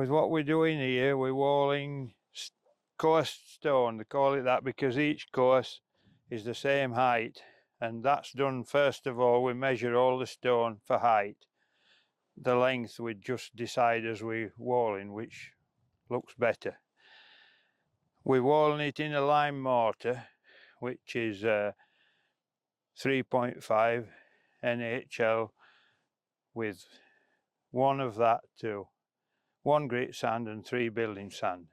with what we're doing here, we're walling coarse stone. They call it that because each course is the same height, and that's done first of all. We measure all the stone for height. The length we just decide as we're walling which looks better. We're walling it in a lime mortar, which is 3.5 NHL with 1 of that to 1 grit sand and 3 building sand.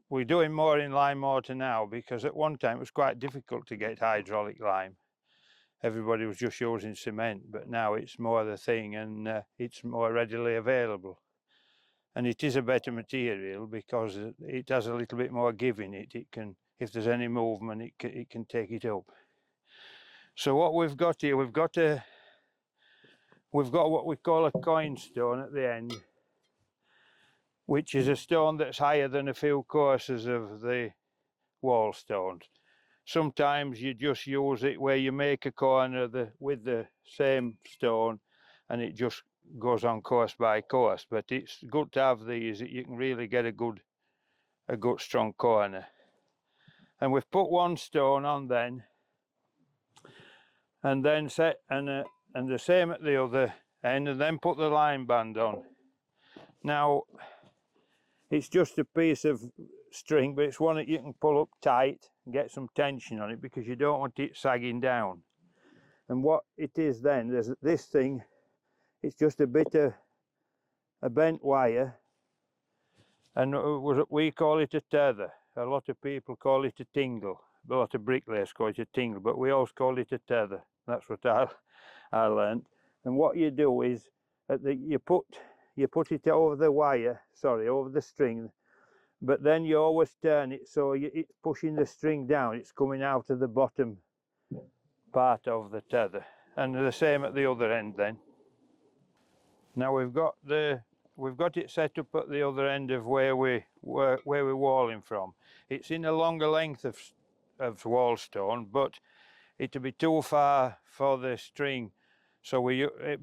We're doing more in lime mortar now because at one time it was quite difficult to get hydraulic lime. Everybody was just using cement, but now it's more the thing, and it's more readily available. And it is a better material because it has a little bit more give in it. It can, if there's any movement, it can take it up. So what we've got here, we've got what we call a coin stone at the end, which is a stone that's higher than a few courses of the wall stones. Sometimes you just use it where you make a corner with the same stone, and it just goes on course by course. But it's good to have these, that you can really get a good strong corner. And we've put 1 stone on then, and then set and the same at the other end, and then put the line band on. Now it's just a piece of string, but it's one that you can pull up tight and get some tension on it because you don't want it sagging down. And what it is then, there's this thing, it's just a bit of a bent wire, and we call it a tether. A lot of people call it a tingle. A lot of bricklayers call it a tingle, but we always call it a tether. That's what I learned. And what you do is you put it over the wire, over the string, but then you always turn it so it's pushing the string down. It's coming out of the bottom part of the tether, and the same at the other end then. Now we've got it set up at the other end of where we're walling from. It's in a longer length of wall stone, but it'd be too far for the string, so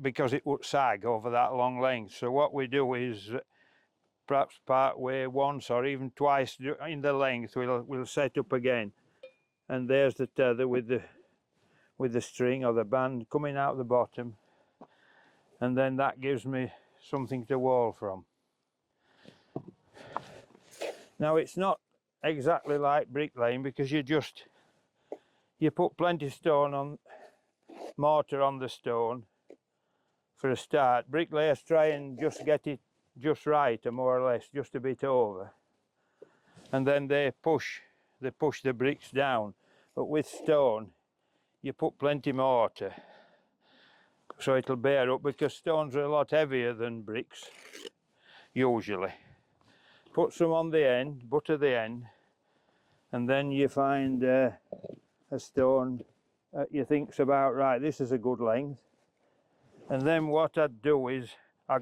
because it would sag over that long length. So what we do is perhaps part way once or even twice in the length we'll set up again, and there's the tether with the string or the band coming out the bottom, and then that gives me something to wall from. Now it's not exactly like bricklaying because you put plenty of stone on, mortar on the stone for a start. Bricklayers try and just get it just right, or more or less just a bit over, and then they push the bricks down. But with stone you put plenty mortar so it'll bear up, because stones are a lot heavier than bricks usually. Put some on the end, butter the end, and then you find a stone that you think's about right. This is a good length, and then what I'd do is I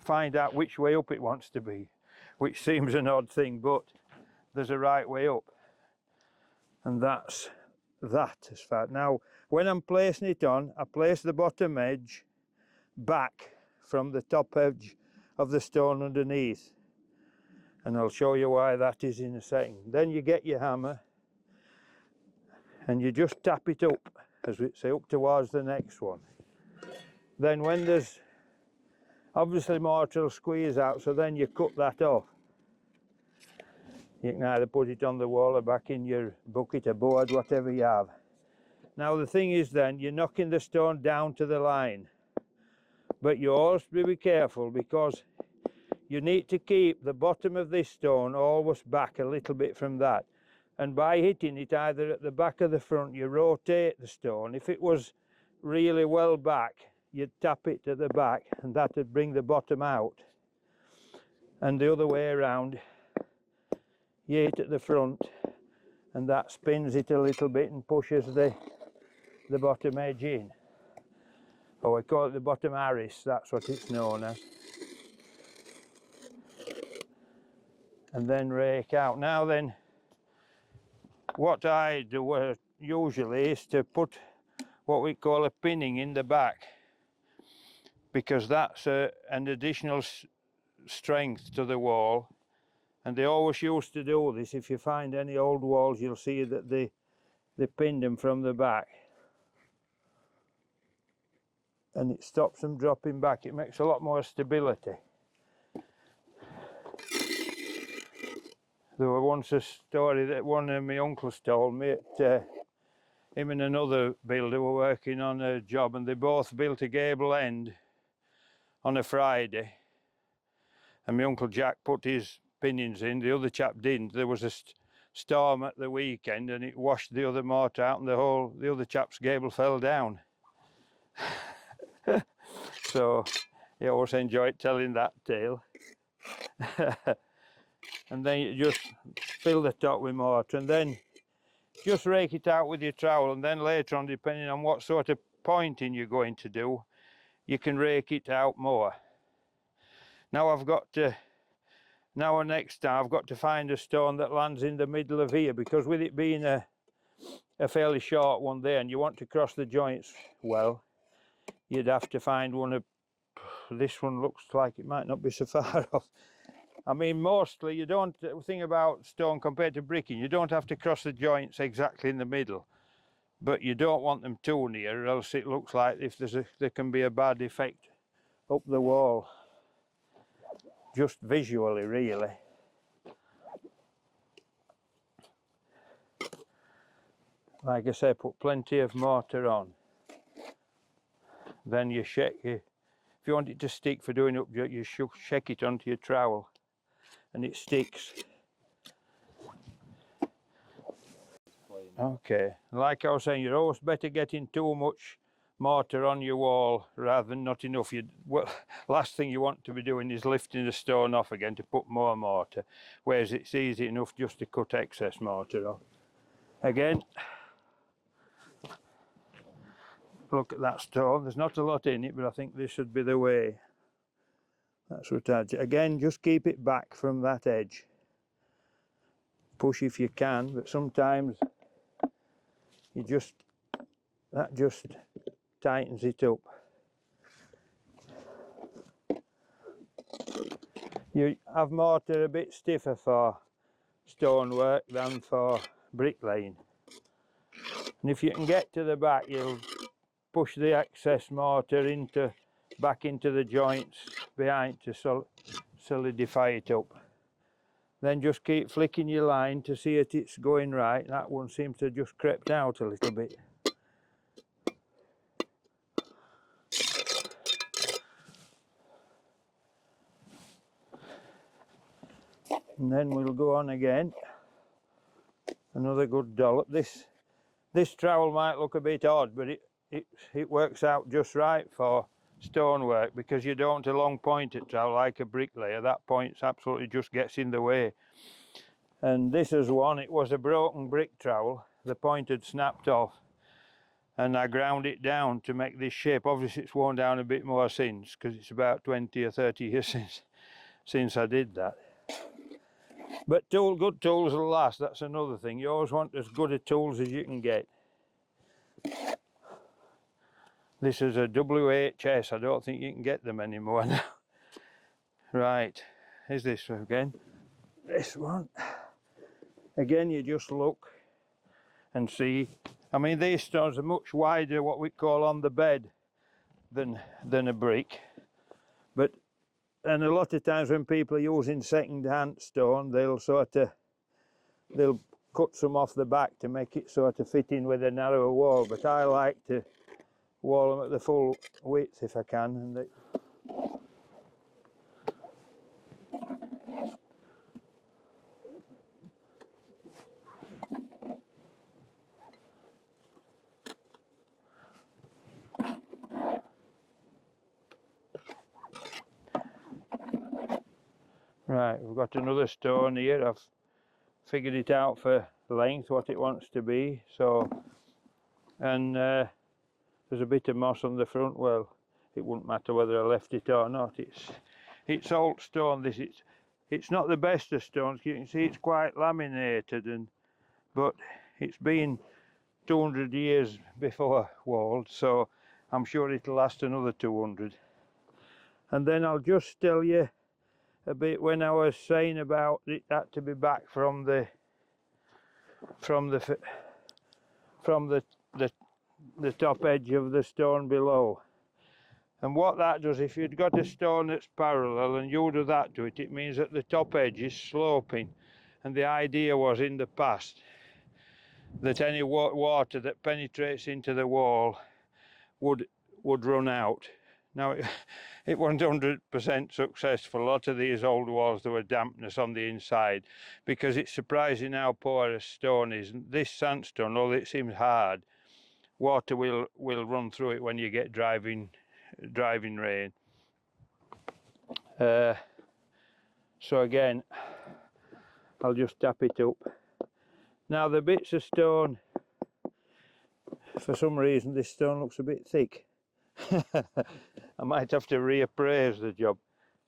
find out which way up it wants to be, which seems an odd thing, but there's a right way up, and that's that as far. Now when I'm placing it on, I place the bottom edge back from the top edge of the stone underneath, and I'll show you why that is in a second. Then you get your hammer and you just tap it up, as we say, up towards the next one. Then when there's obviously mortar will squeeze out, so then you cut that off. You can either put it on the wall or back in your bucket or board, whatever you have. Now the thing is then, you're knocking the stone down to the line, but you always be careful because you need to keep the bottom of this stone always back a little bit from that. And by hitting it either at the back or the front, you rotate the stone. If it was really well back, you'd tap it at the back, and that would bring the bottom out. And the other way around, you hit at the front, and that spins it a little bit and pushes the bottom edge in. Or we call it the bottom arris, that's what it's known as. And then rake out. Now then, what I do usually is to put what we call a pinning in the back, because that's an additional strength to the wall. And they always used to do this. If you find any old walls, you'll see that they pinned them from the back, and it stops them dropping back. It makes a lot more stability. There was once a story that one of my uncles told me. Him and another builder were working on a job, and they both built a gable end on a Friday. And my Uncle Jack put his pinnings in, the other chap didn't. There was a storm at the weekend, and it washed the other mortar out, and the other chap's gable fell down. So he always enjoyed telling that tale. And then you just fill the top with mortar, and then just rake it out with your trowel, and then later on, depending on what sort of pointing you're going to do, you can rake it out more. Now next time I've got to find a stone that lands in the middle of here, because with it being a fairly short one there, and you want to cross the joints well, you'd have to find one of, this one looks like it might not be so far off. I mean, mostly you don't, think about stone compared to bricking, you don't have to cross the joints exactly in the middle, but you don't want them too near, or else it looks like if there can be a bad effect up the wall, just visually really. Like I say, put plenty of mortar on. Then you shake it. If you want it to stick for doing up, you shake it onto your trowel, and it sticks. Okay, like I was saying, you're always better getting too much mortar on your wall rather than not enough. Well, last thing you want to be doing is lifting the stone off again to put more mortar, whereas it's easy enough just to cut excess mortar off. Again, look at that stone. There's not a lot in it, but I think this should be the way. That's what I'd do. Again, just keep it back from that edge. Push if you can, but sometimes that just tightens it up. You have mortar a bit stiffer for stonework than for bricklaying. And if you can get to the back, you'll push the excess mortar back into the joints behind to solidify it up. Then just keep flicking your line to see that it's going right. That one seems to have just crept out a little bit. And then we'll go on again. Another good dollop. This trowel might look a bit odd, but it works out just right for stonework, because you don't want a long pointed trowel like a bricklayer. That point absolutely just gets in the way. And this is one, it was a broken brick trowel. The point had snapped off, and I ground it down to make this shape. Obviously it's worn down a bit more since, because it's about 20 or 30 years since I did that. But good tools will last, that's another thing. You always want as good a tools as you can get. This is a WHS, I don't think you can get them anymore now. Right, here's this one again. This one. Again, you just look and see. I mean, these stones are much wider, what we call on the bed, than a brick. And a lot of times when people are using second-hand stone, they'll cut some off the back to make it sort of fit in with a narrower wall. But I like to wall them at the full width if I can. And right, we've got another stone here. I've figured it out for length, what it wants to be. So, and there's a bit of moss on the front. Well, it wouldn't matter whether I left it or not. It's old stone. It's not the best of stones. You can see it's quite laminated, but it's been 200 years before walled, so I'm sure it'll last another 200. And then I'll just tell you a bit when I was saying about it had to be back from the top edge of the stone below. And what that does, if you've got a stone that's parallel and you do that to it, it means that the top edge is sloping. And the idea was in the past that any water that penetrates into the wall would run out. Now it wasn't 100% successful. A lot of these old walls, there were dampness on the inside, because it's surprising how porous stone is. And this sandstone, although it seems hard, water will run through it when you get driving rain. So again, I'll just tap it up. Now the bits of stone, for some reason this stone looks a bit thick. I might have to reappraise the job.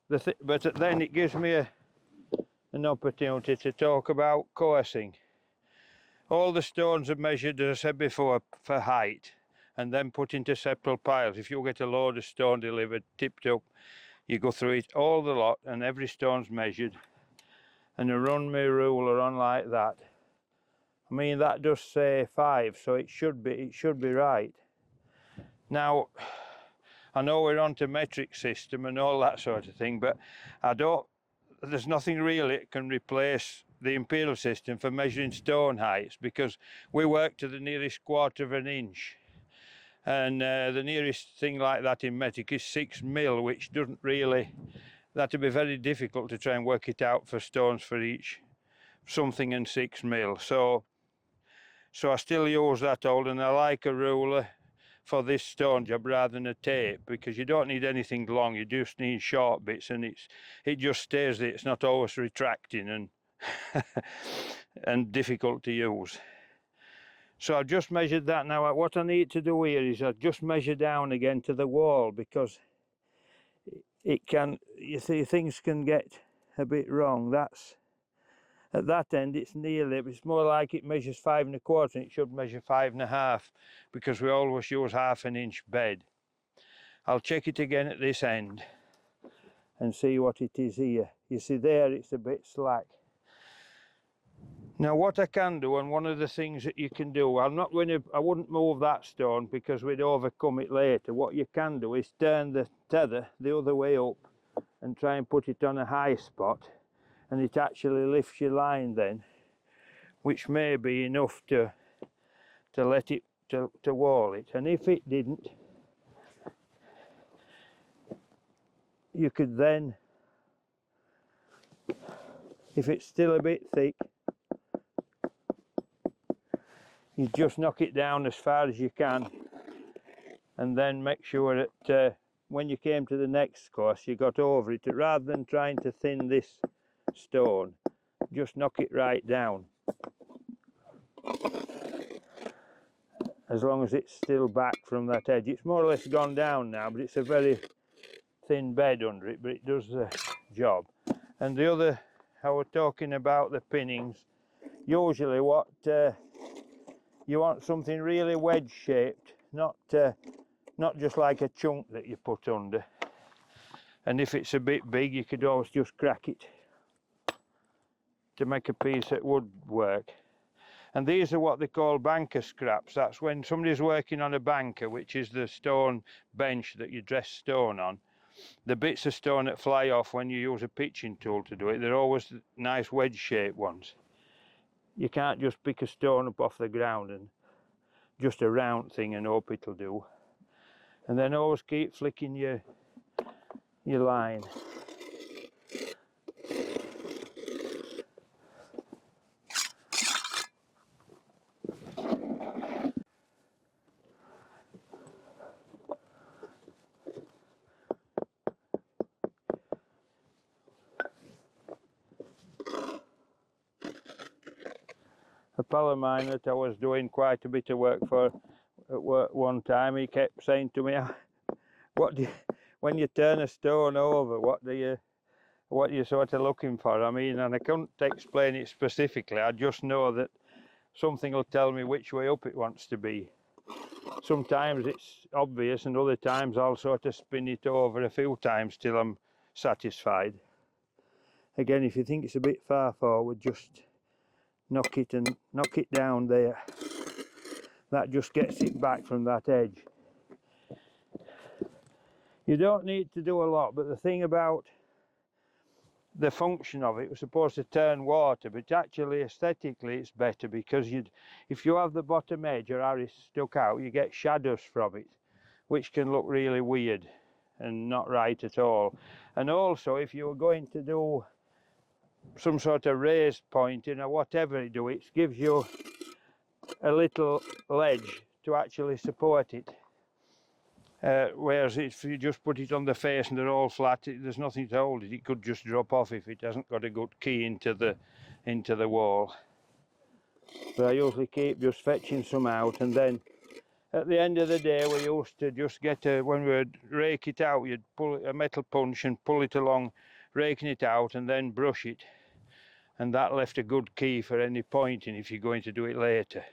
But then it gives me an opportunity to talk about coursing. All the stones are measured, as I said before, for height, and then put into several piles. If you get a load of stone delivered, tipped up, you go through it all the lot, and every stone's measured, and I run my ruler on like that. I mean, that does say 5, so it should be right. Now, I know we're onto metric system and all that sort of thing, but there's nothing really that can replace the imperial system for measuring stone heights, because we work to the nearest quarter of an inch, and the nearest thing like that in metric is 6 mil, which doesn't really, that'd be very difficult to try and work it out for stones for each something and 6 mil. So I still use that old, and I like a ruler for this stone job rather than a tape, because you don't need anything long, you just need short bits, and it just stays there. It's not always retracting and and difficult to use. So I've just measured that. Now what I need to do here is I just measure down again to the wall, because it can, you see, things can get a bit wrong. That's at that end, it's more like it measures 5 1/4, and it should measure 5 1/2, because we always use 1/2 inch bed. I'll check it again at this end and see what it is here. You see there, it's a bit slack. Now what I can do, and one of the things that you can do, I wouldn't move that stone because we'd overcome it later. What you can do is turn the tether the other way up and try and put it on a high spot, and it actually lifts your line then, which may be enough to let it to wall it. And if it didn't, you could then, if it's still a bit thick, you just knock it down as far as you can, and then make sure that when you came to the next course you got over it, rather than trying to thin this stone, just knock it right down, as long as it's still back from that edge. It's more or less gone down now, but it's a very thin bed under it, but it does the job. And the other, I was talking about the pinnings. Usually what you want something really wedge shaped, not just like a chunk that you put under. And if it's a bit big, you could always just crack it to make a piece that would work. And these are what they call banker scraps. That's when somebody's working on a banker, which is the stone bench that you dress stone on. The bits of stone that fly off when you use a pitching tool to do it, they're always nice wedge shaped ones. You can't just pick a stone up off the ground and just a round thing and hope it'll do. And then always keep flicking your line. A pal of mine that I was doing quite a bit of work for at work one time, he kept saying to me, when you turn a stone over, what are you sort of looking for? I mean, and I couldn't explain it specifically. I just know that something will tell me which way up it wants to be. sometimes it's obvious, and other times I'll sort of spin it over a few times till I'm satisfied. Again, if you think it's a bit far forward, just knock it down there. That just gets it back from that edge. You don't need to do a lot, but the thing about the function of it was supposed to turn water, but actually aesthetically it's better, because if you have the bottom edge or arris stuck out, you get shadows from it, which can look really weird and not right at all. And also, if you were going to do some sort of raised pointing or whatever you do, it gives you a little ledge to actually support it. Whereas if you just put it on the face and they're all flat, there's nothing to hold it. It could just drop off if it hasn't got a good key into the wall. But I usually keep just fetching some out, and then at the end of the day we used to just get when we would rake it out, you'd pull a metal punch and pull it along, raking it out, and then brush it, and that left a good key for any pointing if you're going to do it later.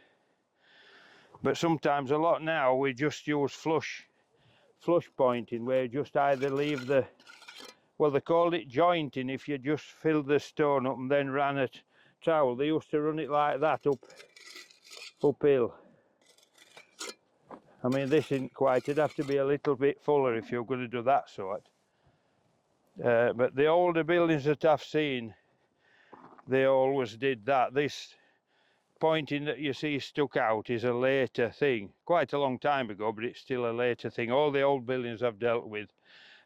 But sometimes, a lot now, we just use flush pointing, where you just either leave well, they called it jointing if you just filled the stone up and then ran a trowel. They used to run it like that uphill. I mean, this isn't quite, it'd have to be a little bit fuller if you're going to do that sort. But the older buildings that I've seen, they always did that. This pointing that you see stuck out is a later thing, quite a long time ago, but it's still a later thing. All the old buildings I've dealt with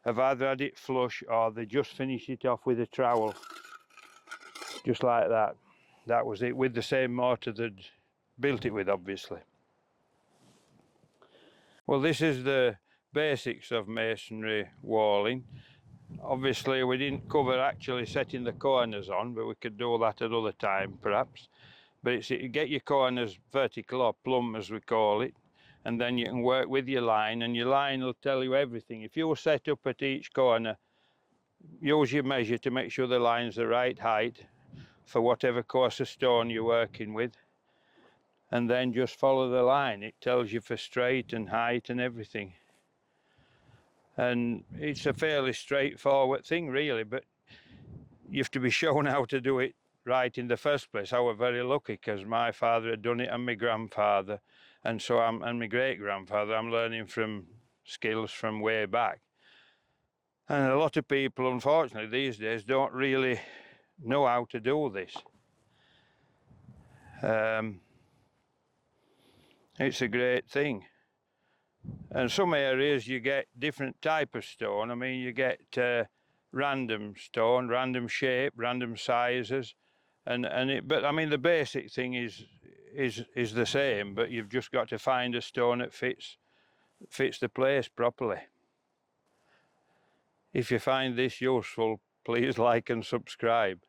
have either had it flush or they just finish it off with a trowel, just like that. That was it, with the same mortar they'd built it with, obviously. Well, this is the basics of masonry walling. Obviously we didn't cover actually setting the corners on, but we could do that at other time perhaps. But it's you get your corners vertical, or plumb as we call it, and then you can work with your line, and your line will tell you everything. If you set up at each corner, use your measure to make sure the line's the right height for whatever course of stone you're working with, and then just follow the line. It tells you for straight and height and everything. And it's a fairly straightforward thing really, but you have to be shown how to do it right in the first place. I was very lucky because my father had done it, and my grandfather, and so and my great-grandfather. I'm learning from skills from way back. And a lot of people, unfortunately, these days don't really know how to do this. It's a great thing. And some areas you get different type of stone. I mean, you get random stone, random shape, random sizes, but I mean the basic thing is the same, but you've just got to find a stone that fits the place properly. If you find this useful, please like and subscribe.